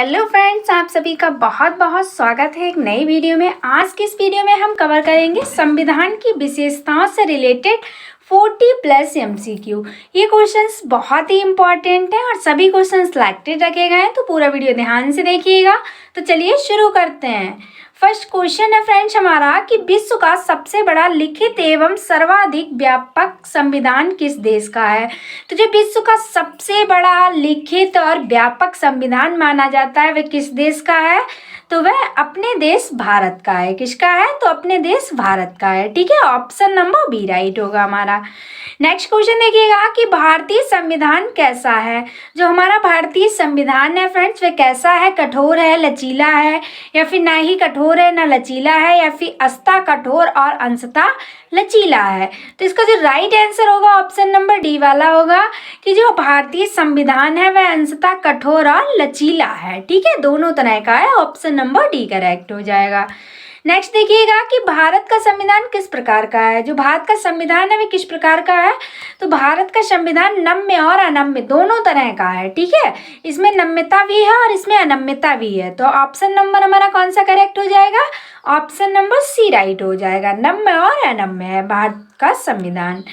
Hello friends, आप सभी का बहुत बहुत स्वागत है एक नई वीडियो में। आज की इस वीडियो में हम कवर करेंगे संविधान की विशेषताओं से रिलेटेड 40+ MCQ। ये क्वेश्चंस बहुत ही इंपॉर्टेंट हैं और सभी क्वेश्चंस सिलेक्टेड रखे गए हैं, तो पूरा वीडियो ध्यान से देखिएगा। तो चलिए शुरू करते हैं। फर्स्ट क्वेश्चन है फ्रेंड्स हमारा कि विश्व का सबसे बड़ा लिखित एवं सर्वाधिक व्यापक संविधान किस देश का है। तो जो विश्व का सबसे बड़ा लिखित और व्यापक संविधान माना जाता है वह किस देश का है, तो वह अपने देश भारत का है। किसका है, तो अपने देश भारत का है। ठीक है, ऑप्शन नंबर बी राइट होगा हमारा। नेक्स्ट क्वेश्चन देखिएगा कि भारतीय संविधान कैसा है। जो हमारा भारतीय संविधान है फ्रेंड्स वह कैसा है, कठोर है, लचीला है, या फिर ना ही कठोर है ना लचीला है, या फिर अंशतः कठोर और अंशतः लचीला है। तो इसका जो राइट आंसर होगा ऑप्शन नंबर डी वाला होगा कि जो भारतीय संविधान है वह अंशतः कठोर और लचीला है। ठीक है, दोनों तरह का है, ऑप्शन नंबर डी करेक्ट हो जाएगा। नेक्स्ट देखिएगा कि भारत का संविधान किस प्रकार का है। जो भारत का संविधान है वह किस प्रकार का है, तो भारत का संविधान नम्य और अनम्य दोनों तरह का है। ठीक है, इसमें नम्यता भी है और इसमें अनम्यता भी है। तो ऑप्शन नंबर हमारा कौन सा करेक्ट हो जाएगा, ऑप्शन नंबर सी राइट हो जाएगा। नम्य और अनम्य है भारत का संविधान।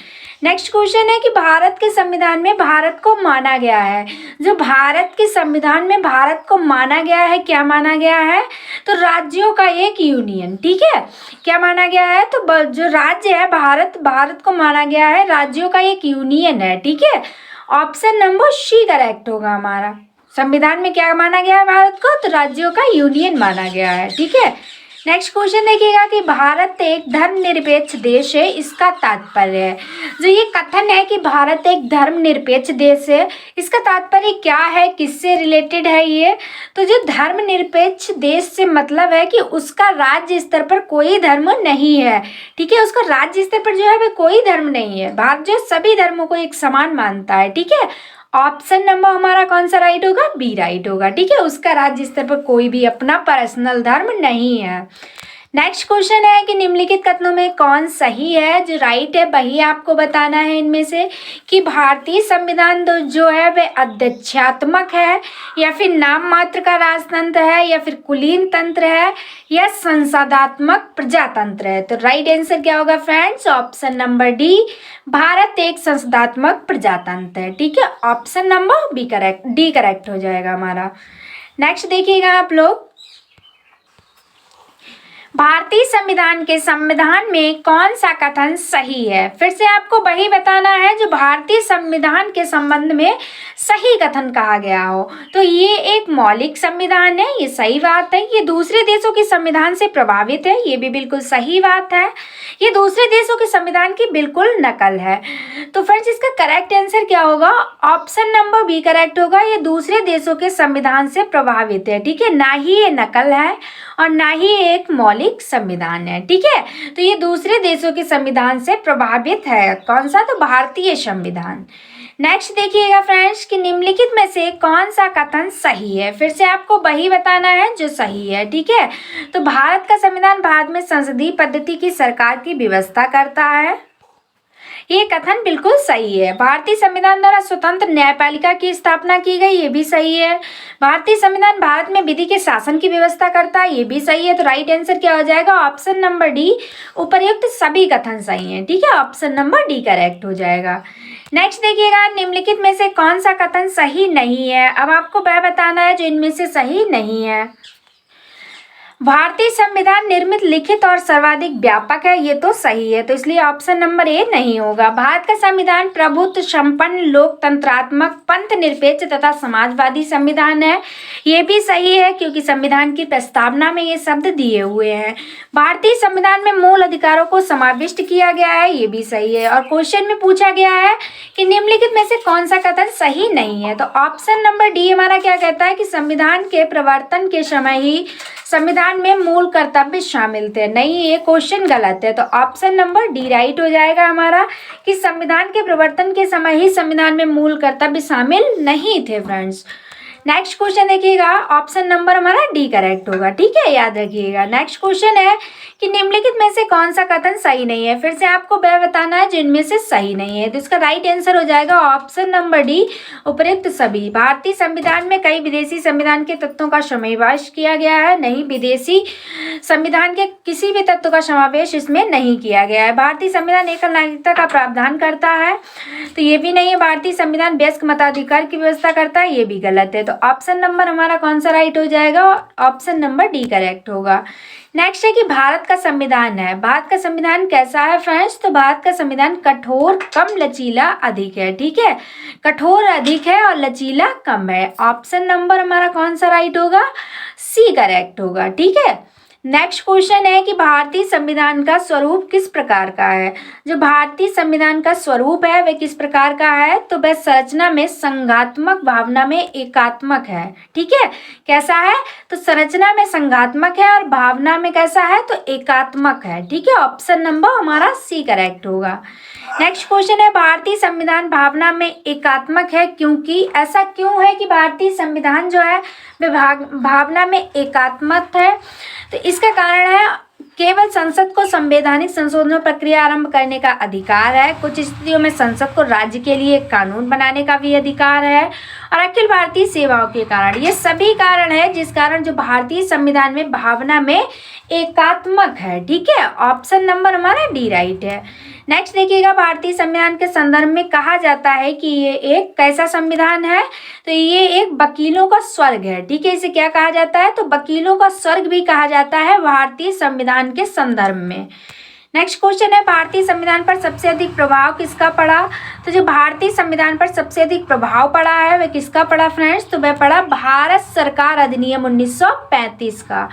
नेक्स्ट क्वेश्चन है कि भारत के संविधान में भारत को माना गया है। जो भारत के संविधान में भारत को माना गया है, क्या माना गया है, तो राज्यों का एक यूनियन। ठीक है, क्या माना गया है, तो जो राज्य है भारत को माना गया है राज्यों का एक यूनियन है। ठीक है, ऑप्शन नंबर सी करेक्ट होगा हमारा। संविधान में क्या माना गया है भारत को, तो राज्यों का यूनियन माना गया है। ठीक है, नेक्स्ट क्वेश्चन देखिएगा कि भारत एक धर्मनिरपेक्ष देश है, इसका तात्पर्य है। जो ये कथन है कि भारत एक धर्मनिरपेक्ष देश है, इसका तात्पर्य क्या है, किससे रिलेटेड है ये, तो जो धर्मनिरपेक्ष देश से मतलब है कि उसका राज्य स्तर पर कोई धर्म नहीं है। ठीक है, उसका राज्य स्तर पर जो है वह कोई धर्म नहीं है। भारत जो सभी धर्मों को एक समान मानता है। ठीक है, ऑप्शन नंबर हमारा कौन सा राइट होगा, बी राइट होगा। ठीक है, उसका राज्य स्तर पर कोई भी अपना पर्सनल धर्म नहीं है। नेक्स्ट क्वेश्चन है कि निम्नलिखित कथनों में कौन सही है। जो राइट है वही आपको बताना है इनमें से कि भारतीय संविधान जो है वह अध्यक्षात्मक है, या फिर नाम मात्र का राजतंत्र है, या फिर कुलीन तंत्र है, या संसदात्मक प्रजातंत्र है। तो राइट आंसर क्या होगा friends, option number d, Bharat एक संसदात्मक प्रजातंत्र है। ठीक है, option number b correct, d correct हो जाएगा हमारा। नेक्स्ट देखिएगा आप लोग, भारतीय संविधान के संविधान में कौन सा कथन सही है। फिर से आपको वही बताना है जो भारतीय संविधान के संबंध में सही कथन कहा गया हो। तो ये एक मौलिक संविधान है, ये सही बात है। ये दूसरे देशों के संविधान से प्रभावित है, ये भी बिल्कुल सही बात है। ये दूसरे देशों के संविधान की बिल्कुल नकल है। तो फ्रेंड्स इसका करेक्ट आंसर क्या होगा, ऑप्शन नंबर बी करेक्ट होगा। ये दूसरे देशों के संविधान से प्रभावित है। ठीक है, ना ही ये नकल है और ना ही एक मौलिक संविधान है। ठीक है, तो ये दूसरे देशों के संविधान से प्रभावित है। कौन सा, तो भारतीय संविधान। नेक्स्ट देखिएगा फ्रेंड्स कि निम्नलिखित में से कौन सा कथन सही है। फिर से आपको वही बताना है जो सही है। ठीक है, तो भारत का संविधान भारत में संसदीय पद्धति की सरकार की व्यवस्था करता है, ये कथन बिल्कुल सही है। भारतीय संविधान द्वारा स्वतंत्र न्यायपालिका की स्थापना की गई, ये भी सही है। भारतीय संविधान भारत में विधि के शासन की व्यवस्था करता है, ये भी सही है। तो राइट आंसर क्या हो जाएगा, ऑप्शन नंबर डी, उपर्युक्त सभी कथन सही हैं। ठीक है, ऑप्शन नंबर डी करेक्ट हो जाएगा। नेक्स्ट देखिएगा, निम्नलिखित में से कौन सा कथन सही नहीं है। अब आपको वह बताना है जो इनमें से सही नहीं है। भारतीय संविधान निर्मित, लिखित और सर्वाधिक व्यापक है, ये तो सही है, तो इसलिए ऑप्शन नंबर ए नहीं होगा। भारत का संविधान प्रभुत्व संपन्न, लोकतंत्रात्मक, पंथ निरपेक्ष तथा समाजवादी संविधान है, ये भी सही है क्योंकि संविधान की प्रस्तावना में ये शब्द दिए हुए हैं। भारतीय संविधान में मूल अधिकारों को समाविष्ट किया गया है, ये भी सही है। और क्वेश्चन में पूछा गया है कि निम्नलिखित में से कौन सा कथन सही नहीं है, तो ऑप्शन नंबर डी हमारा क्या कहता है कि संविधान के प्रवर्तन के समय ही संविधान में मूल कर्तव्य शामिल थे। नहीं, ये क्वेश्चन गलत है। तो ऑप्शन नंबर डी राइट हो जाएगा हमारा कि संविधान के प्रवर्तन के समय ही संविधान में मूल कर्तव्य शामिल नहीं थे फ्रेंड्स। नेक्स्ट क्वेश्चन देखिएगा, ऑप्शन नंबर हमारा डी करेक्ट होगा, ठीक है, याद रखिएगा। नेक्स्ट क्वेश्चन है कि निम्नलिखित में से कौन सा कथन सही नहीं है। फिर से आपको वह बताना है जिनमें से सही नहीं है। तो इसका राइट आंसर हो जाएगा ऑप्शन नंबर डी, उपयुक्त सभी। भारतीय संविधान में कई विदेशी संविधान के तत्वों का समावेश किया गया है। नहीं, विदेशी संविधान के किसी भी तत्व का समावेश इसमें नहीं किया गया है। भारतीय संविधान एकल नागरिकता का प्रावधान करता है, तो ये भी नहीं है। भारतीय संविधान वयस्क मताधिकार की व्यवस्था करता है, ये भी गलत है। तो ऑप्शन नंबर हमारा कौन सा राइट हो जाएगा? ऑप्शन नंबर डी करेक्ट होगा। नेक्स्ट है कि भारत का संविधान है, भारत का संविधान कैसा है फ्रेंड्स? तो भारत का संविधान कठोर, कम, लचीला, अधिक है, ठीक है। कठोर अधिक है और लचीला कम है। ऑप्शन नंबर हमारा कौन सा राइट होगा? सी करेक्ट होगा, ठीक है। नेक्स्ट क्वेश्चन है कि भारतीय संविधान का स्वरूप किस प्रकार का है। जो भारतीय संविधान का स्वरूप है वह किस प्रकार का है? तो वह संरचना में संघात्मक, भावना में एकात्मक है, ठीक है। कैसा है? तो संरचना में संघात्मक है और भावना में कैसा है? तो एकात्मक है, ठीक है। ऑप्शन नंबर हमारा सी करेक्ट होगा। नेक्स्ट क्वेश्चन है, भारतीय संविधान भावना में एकात्मक है क्योंकि, ऐसा क्यों है कि भारतीय संविधान जो है वह भावना में एकात्मक है? तो इसका कारण है केवल संसद को संवैधानिक संशोधन प्रक्रिया आरंभ करने का अधिकार है। कुछ स्थितियों में संसद को राज्य के लिए कानून बनाने का भी अधिकार है, और अखिल भारतीय सेवाओं के कारण। ये सभी कारण है जिस कारण जो भारतीय संविधान में भावना में एकात्मक है, ठीक है। ऑप्शन नंबर हमारा डी राइट है। नेक्स्ट देखिएगा, भारतीय संविधान के संदर्भ में कहा जाता है कि ये एक कैसा संविधान है? तो ये एक वकीलों का स्वर्ग है, ठीक है। इसे क्या कहा जाता है? तो वकीलों का स्वर्ग भी कहा जाता है भारतीय संविधान के संदर्भ में। नेक्स्ट क्वेश्चन है, भारतीय संविधान पर सबसे अधिक प्रभाव किसका पड़ा? तो जो भारतीय संविधान पर सबसे अधिक प्रभाव पड़ा है वह किसका पड़ा फ्रेंड्स? तो वह पड़ा भारत सरकार अधिनियम 1935 का।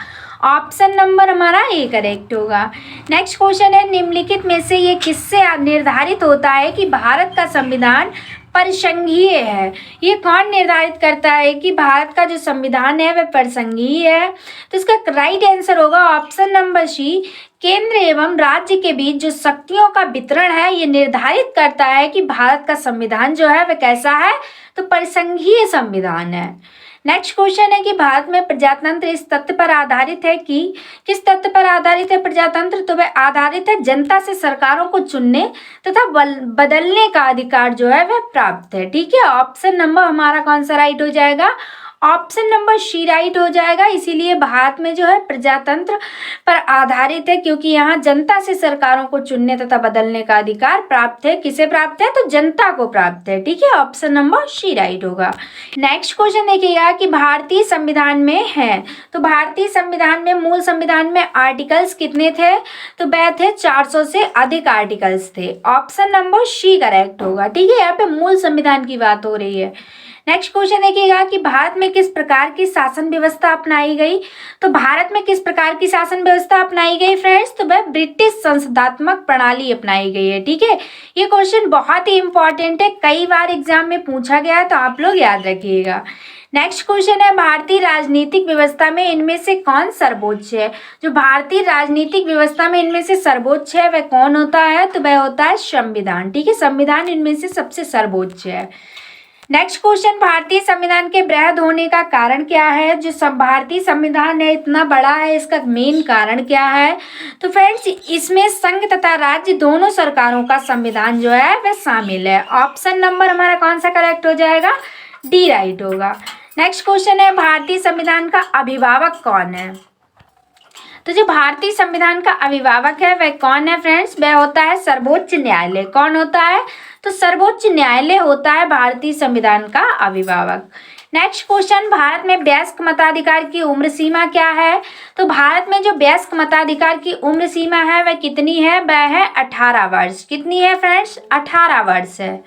ऑप्शन नंबर हमारा ए करेक्ट होगा। नेक्स्ट क्वेश्चन है, निम्नलिखित में से ये किससे निर्धारित होता है कि भारत का संविधान परिसंघीय है? ये कौन निर्धारित करता है कि भारत का जो संविधान है वह परिसंघीय है? तो इसका राइट आंसर होगा ऑप्शन नंबर सी, केंद्र एवं राज्य के बीच जो शक्तियों का वितरण है ये निर्धारित करता है कि भारत का संविधान जो है वह कैसा है? तो परिसंघीय संविधान है। नेक्स्ट क्वेश्चन है कि भारत में प्रजातंत्र इस तथ्य पर आधारित है कि, किस तथ्य पर आधारित है प्रजातंत्र? तो वह आधारित है जनता से सरकारों को चुनने तथा बदलने का अधिकार जो है वह प्राप्त है, ठीक है। ऑप्शन नंबर हमारा कौन सा राइट हो जाएगा? ऑप्शन नंबर सी राइट हो जाएगा। इसीलिए भारत में जो है प्रजातंत्र पर आधारित है, क्योंकि यहाँ जनता से सरकारों को चुनने तथा बदलने का अधिकार प्राप्त है। किसे प्राप्त है? तो जनता को प्राप्त है, ठीक है। ऑप्शन नंबर सी राइट होगा। नेक्स्ट क्वेश्चन देखिएगा कि भारतीय संविधान में है, तो भारतीय संविधान में, मूल संविधान में आर्टिकल्स कितने थे? तो वह थे 400 से अधिक आर्टिकल्स थे। ऑप्शन नंबर सी करेक्ट होगा, ठीक है। यहाँ पे मूल संविधान की बात हो रही है। नेक्स्ट क्वेश्चन देखिएगा कि भारत में किस प्रकार की शासन व्यवस्था अपनाई गई? तो भारत में किस प्रकार की शासन व्यवस्था अपनाई गई फ्रेंड्स? तो वह ब्रिटिश संसदात्मक प्रणाली अपनाई गई है, ठीक है। ये क्वेश्चन बहुत ही इंपॉर्टेंट है, कई बार एग्जाम में पूछा गया है, तो आप लोग याद रखिएगा। नेक्स्ट क्वेश्चन है, भारतीय राजनीतिक व्यवस्था में इनमें से कौन सर्वोच्च है? जो भारतीय राजनीतिक व्यवस्था में इनमें से सर्वोच्च है वह कौन होता है? तो वह होता है संविधान, ठीक है। संविधान इनमें से सबसे सर्वोच्च है। नेक्स्ट क्वेश्चन, भारतीय संविधान के वृहद होने का कारण क्या है? जो भारतीय संविधान है इतना बड़ा है, इसका मेन कारण क्या है? तो फ्रेंड्स इसमें संघ तथा राज्य दोनों सरकारों का संविधान जो है वह शामिल है। ऑप्शन नंबर हमारा कौन सा करेक्ट हो जाएगा? डी राइट होगा। नेक्स्ट क्वेश्चन है, भारतीय संविधान का अभिभावक कौन है? तो जो भारतीय संविधान का अभिभावक है वह कौन है फ्रेंड्स? वह होता है सर्वोच्च न्यायालय। कौन होता है? तो सर्वोच्च न्यायालय होता है भारतीय संविधान का अभिभावक। नेक्स्ट क्वेश्चन, भारत में वयस्क मताधिकार की उम्र सीमा क्या है? तो भारत में जो वयस्क मताधिकार की उम्र सीमा है वह कितनी है? वह है 18 वर्ष। कितनी है फ्रेंड्स? 18 वर्ष है।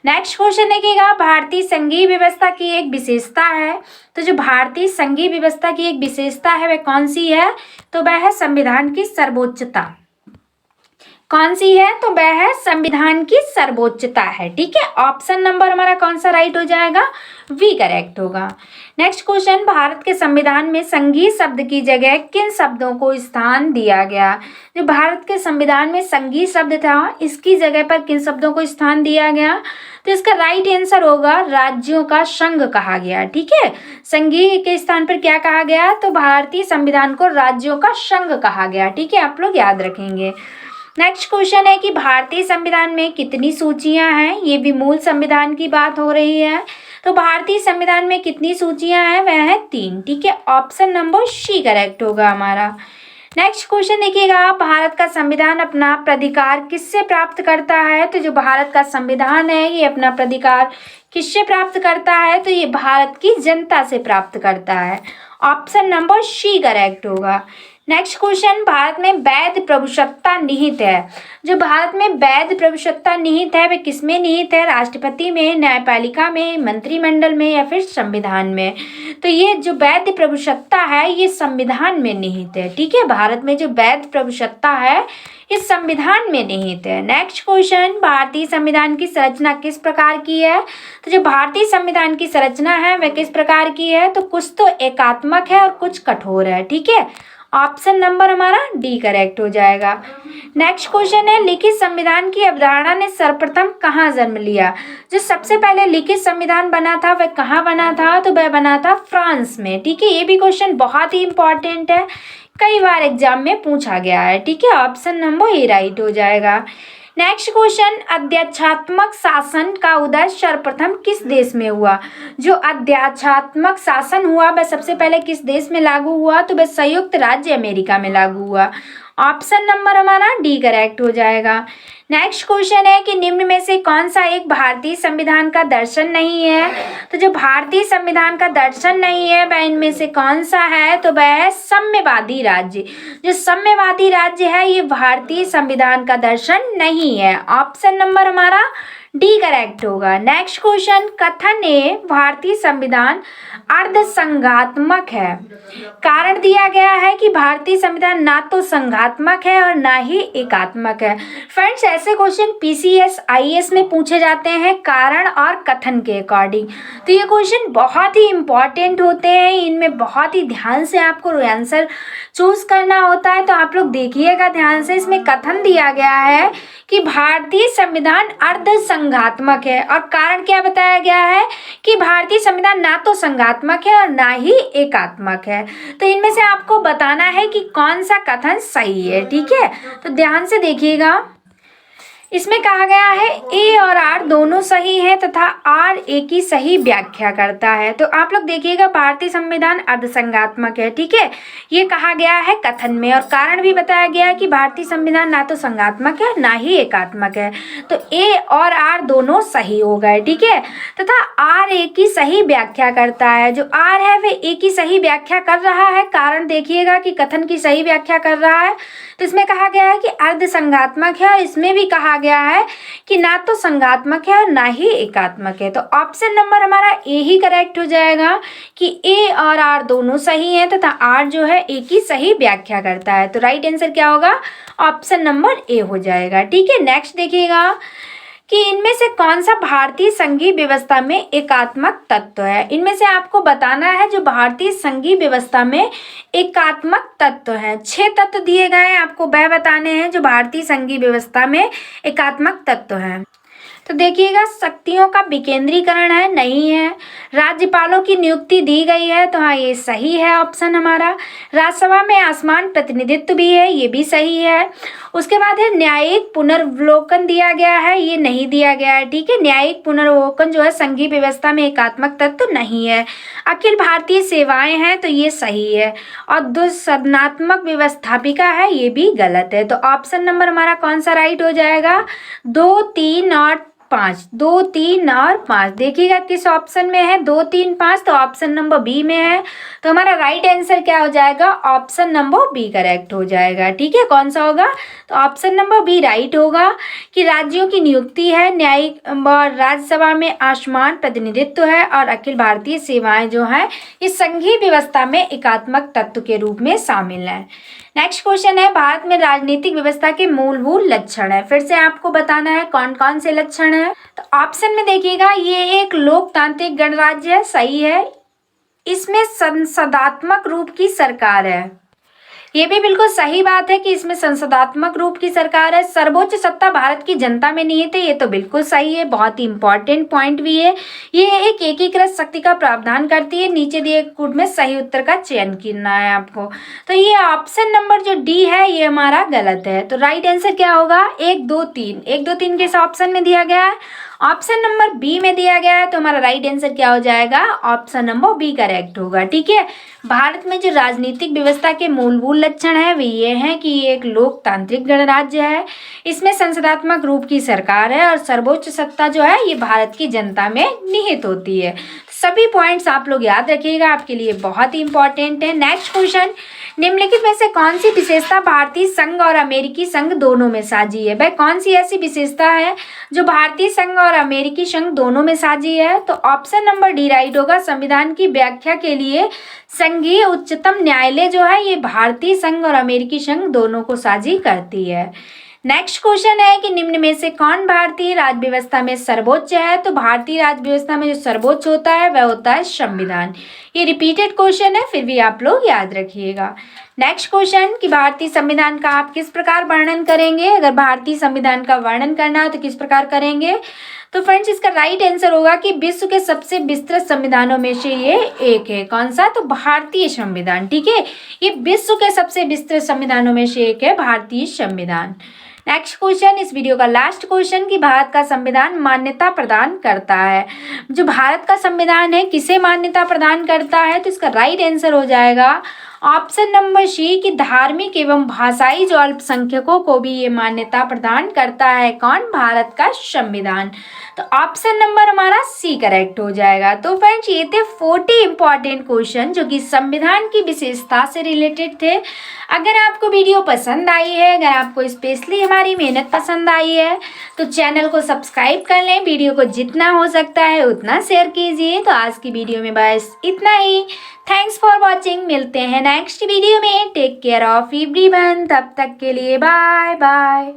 नेक्स्ट क्वेश्चन देखिएगा, भारतीय संघीय व्यवस्था की एक विशेषता है। तो जो भारतीय संघीय व्यवस्था की एक विशेषता है वह कौन सी है? तो वह है संविधान की सर्वोच्चता। कौन सी है? तो वह है संविधान की सर्वोच्चता है, ठीक है। ऑप्शन नंबर हमारा कौन सा राइट हो जाएगा? वी करेक्ट होगा। नेक्स्ट क्वेश्चन, भारत के संविधान में संघीय शब्द की जगह किन शब्दों को स्थान दिया गया? जो भारत के संविधान में संघीय शब्द था इसकी जगह पर किन शब्दों को स्थान दिया गया? तो इसका राइट आंसर होगा राज्यों का संघ कहा गया। ठीक है, संघीय के स्थान पर क्या कहा गया, तो भारतीय संविधान को राज्यों का संघ कहा गया। ठीक है, आप लोग याद रखेंगे। नेक्स्ट क्वेश्चन है कि भारतीय संविधान में कितनी सूचियां हैं। ये भी मूल संविधान की बात हो रही है। तो भारतीय संविधान में कितनी सूचियां हैं, वह है 3। ठीक है, ऑप्शन नंबर सी करेक्ट होगा हमारा। नेक्स्ट क्वेश्चन देखिएगा, भारत का संविधान अपना प्राधिकार किससे प्राप्त करता है। तो जो भारत का संविधान है ये अपना प्राधिकार किससे प्राप्त करता है, तो ये भारत की जनता से प्राप्त करता है। ऑप्शन नंबर सी करेक्ट होगा। नेक्स्ट क्वेश्चन, भारत में वैध प्रभुसत्ता निहित है। जो भारत में वैध प्रभुसत्ता निहित है वह किसमें निहित है, राष्ट्रपति में, न्यायपालिका में, मंत्रिमंडल में या फिर संविधान में। तो ये जो वैध प्रभुसत्ता है ये संविधान में निहित है। ठीक है, भारत में जो वैध प्रभुसत्ता है इस संविधान में निहित है। नेक्स्ट क्वेश्चन, भारतीय संविधान की संरचना किस प्रकार की है। तो जो भारतीय संविधान की संरचना है वह किस प्रकार की है, तो कुछ तो एकात्मक है और कुछ कठोर है। ठीक है, ऑप्शन नंबर हमारा डी करेक्ट हो जाएगा। नेक्स्ट क्वेश्चन है, लिखित संविधान की अवधारणा ने सर्वप्रथम कहाँ जन्म लिया। जो सबसे पहले लिखित संविधान बना था वह कहाँ बना था, तो वह बना था फ्रांस में। ठीक है, ये भी क्वेश्चन बहुत ही इंपॉर्टेंट है, कई बार एग्जाम में पूछा गया है। ठीक है, ऑप्शन नंबर ए राइट हो जाएगा। नेक्स्ट क्वेश्चन, अध्यक्षात्मक शासन का उदय सर्वप्रथम किस देश में हुआ। जो अध्यक्षात्मक शासन हुआ वह सबसे पहले किस देश में लागू हुआ, तो वह संयुक्त राज्य अमेरिका में लागू हुआ। ऑप्शन नंबर हमारा डी करेक्ट हो जाएगा। नेक्स्ट क्वेश्चन है कि निम्न में से कौन सा एक भारतीय संविधान का दर्शन नहीं है। तो जो भारतीय संविधान का दर्शन नहीं है वह इनमें से कौन सा है, तो वह है साम्यवादी राज्य। जो साम्यवादी राज्य है ये भारतीय संविधान का दर्शन नहीं है। ऑप्शन नंबर हमारा डी करेक्ट होगा। नेक्स्ट क्वेश्चन, कथन ए भारतीय संविधान अर्धसंघात्मक है। कारण दिया गया है कि भारतीय संविधान ना तो संघात्मक है और ना ही एकात्मक है। फ्रेंड्स, ऐसे क्वेश्चन पीसीएस आईएएस में पूछे जाते हैं कारण और कथन के अकॉर्डिंग। तो ये क्वेश्चन बहुत ही इंपॉर्टेंट होते हैं, इनमें बहुत ही ध्यान से आपको आंसर चूज करना होता है। तो आप लोग देखिएगा ध्यान से, इसमें कथन दिया गया है कि भारतीय संविधान अर्धसंघात्मक है और कारण क्या बताया गया है कि भारतीय संविधान ना तो संघात्मक है और ना ही एकात्मक है। तो इनमें से आपको बताना है कि कौन सा कथन सही है। ठीक है, तो ध्यान से देखिएगा, इसमें कहा गया है ए और आर दोनों सही है तथा आर ए की सही व्याख्या करता है। तो आप लोग देखिएगा, भारतीय संविधान अर्धसंघात्मक है। ठीक है, ये कहा गया है कथन में, और कारण भी बताया गया है कि भारतीय संविधान ना तो संघात्मक है ना ही एकात्मक है। तो ए और आर दोनों सही हो गए। ठीक है, तथा आर ए की सही व्याख्या करता है। जो आर है वे ए की सही व्याख्या कर रहा है। कारण देखिएगा कि कथन की सही व्याख्या कर रहा है, तो इसमें कहा गया है कि अर्धसंघात्मक है, और इसमें भी कहा गया है कि ना तो संघात्मक है और ना ही एकात्मक है। तो ऑप्शन नंबर हमारा ए ही करेक्ट हो जाएगा कि ए और आर दोनों सही हैं तथा आर जो है ए की सही व्याख्या करता है। तो राइट आंसर क्या होगा, ऑप्शन नंबर ए हो जाएगा। ठीक है, नेक्स्ट देखिएगा कि इनमें से कौन सा भारतीय संघीय व्यवस्था में एकात्मक तत्व है। इनमें से आपको बताना है जो भारतीय संघीय व्यवस्था में एकात्मक तत्व है। 6 तत्व दिए गए हैं, आपको वह बताने हैं जो भारतीय संघीय व्यवस्था में एकात्मक तत्व हैं। तो देखिएगा, शक्तियों का विकेंद्रीकरण है, नहीं है। राज्यपालों की नियुक्ति दी गई है, तो हाँ ये सही है ऑप्शन हमारा। राज्यसभा में असमान प्रतिनिधित्व भी है, ये भी सही है। उसके बाद है न्यायिक पुनर्वलोकन दिया गया है, ये नहीं दिया गया है। ठीक है, न्यायिक पुनर्वलोकन जो है संघीय व्यवस्था में एकात्मक तत्व तो नहीं है। अखिल भारतीय सेवाएं हैं, तो ये सही है। और द्विसदनात्मक व्यवस्थापिका है, ये भी गलत है। तो ऑप्शन नंबर हमारा कौन सा राइट हो जाएगा, 2, 3 और 5। 2, 3 और 5 देखिएगा किस ऑप्शन में है, 2, 3, 5, तो ऑप्शन नंबर बी में है। तो हमारा राइट आंसर क्या हो जाएगा, ऑप्शन नंबर बी करेक्ट हो जाएगा। ठीक है, कौन सा होगा, तो ऑप्शन नंबर बी राइट होगा कि राज्यों की नियुक्ति है, न्यायिक और राज्यसभा में असमान प्रतिनिधित्व है, और अखिल भारतीय सेवाएं जो है इस संघीय व्यवस्था में एकात्मक तत्व के रूप में शामिल है। नेक्स्ट क्वेश्चन है, भारत में राजनीतिक व्यवस्था के मूलभूत लक्षण है। फिर से आपको बताना है कौन कौन से लक्षण है। तो ऑप्शन में देखिएगा, ये एक लोकतांत्रिक गणराज्य है, सही है। इसमें संसदात्मक रूप की सरकार है। ये भी बिल्कुल सही बात है कि इसमें संसदात्मक रूप की सरकार है, सर्वोच्च सत्ता भारत की जनता में निहित है। ये तो बिल्कुल सही है, बहुत ही इंपॉर्टेंट पॉइंट भी है। ये एक एकीकृत शक्ति का प्रावधान करती है। नीचे दिए कोड में सही उत्तर का चयन करना है आपको। तो ये ऑप्शन नंबर जो डी है ये हमारा गलत है। तो राइट आंसर क्या होगा? 1 2 3, 1 2 3 किस ऑप्शन में दिया गया है? ऑप्शन नंबर बी में दिया गया है। तो हमारा राइट आंसर क्या हो जाएगा? ऑप्शन नंबर बी करेक्ट होगा। ठीक है। भारत में जो राजनीतिक व्यवस्था के मूलभूत लक्षण है वे ये हैं कि ये एक लोकतांत्रिक गणराज्य है, इसमें संसदात्मक रूप की सरकार है और सर्वोच्च सत्ता जो है ये भारत की जनता में निहित होती है। सभी पॉइंट्स आप लोग याद रखिएगा, आपके लिए बहुत ही इंपॉर्टेंट है। नेक्स्ट क्वेश्चन, निम्नलिखित में से कौन सी विशेषता भारतीय संघ और अमेरिकी संघ दोनों में साझी है? भाई कौन सी ऐसी विशेषता है जो भारतीय संघ और अमेरिकी संघ दोनों में साझी है? तो ऑप्शन नंबर डी राइट होगा। संविधान की व्याख्या के लिए संघीय उच्चतम न्यायालय जो है ये भारतीय संघ और अमेरिकी संघ दोनों को साझी करती है। नेक्स्ट क्वेश्चन है कि निम्न में से कौन भारतीय राज्य व्यवस्था में सर्वोच्च है? तो भारतीय राज्य व्यवस्था में जो सर्वोच्च होता है वह होता है संविधान। ये रिपीटेड क्वेश्चन है, फिर भी आप लोग याद रखिएगा। नेक्स्ट क्वेश्चन कि भारतीय संविधान का आप किस प्रकार वर्णन करेंगे? अगर भारतीय संविधान का वर्णन करना है तो किस प्रकार करेंगे? तो फ्रेंड्स इसका राइट आंसर होगा कि विश्व के सबसे विस्तृत संविधानों में से ये एक है। कौन सा? तो भारतीय संविधान। ठीक है, ये विश्व के सबसे विस्तृत संविधानों में से एक है भारतीय संविधान। नेक्स्ट क्वेश्चन, इस वीडियो का लास्ट क्वेश्चन कि भारत का संविधान मान्यता प्रदान करता है। जो भारत का संविधान है किसे मान्यता प्रदान करता है? तो इसका राइट आंसर हो जाएगा ऑप्शन नंबर सी कि धार्मिक एवं भाषाई जो अल्पसंख्यकों को भी ये मान्यता प्रदान करता है। कौन? भारत का संविधान। तो ऑप्शन नंबर हमारा सी करेक्ट हो जाएगा। तो फ्रेंड्स ये थे 40 इंपॉर्टेंट क्वेश्चन जो कि संविधान की विशेषता से रिलेटेड थे। अगर आपको वीडियो पसंद आई है, अगर आपको स्पेशली हमारी मेहनत पसंद आई है तो चैनल को सब्सक्राइब कर लें, वीडियो को जितना हो सकता है उतना शेयर कीजिए। तो आज की वीडियो में बस इतना ही। Thanks for watching. मिलते हैं नेक्स्ट वीडियो में। Take care of everyone. तब तक के लिए बाय बाय।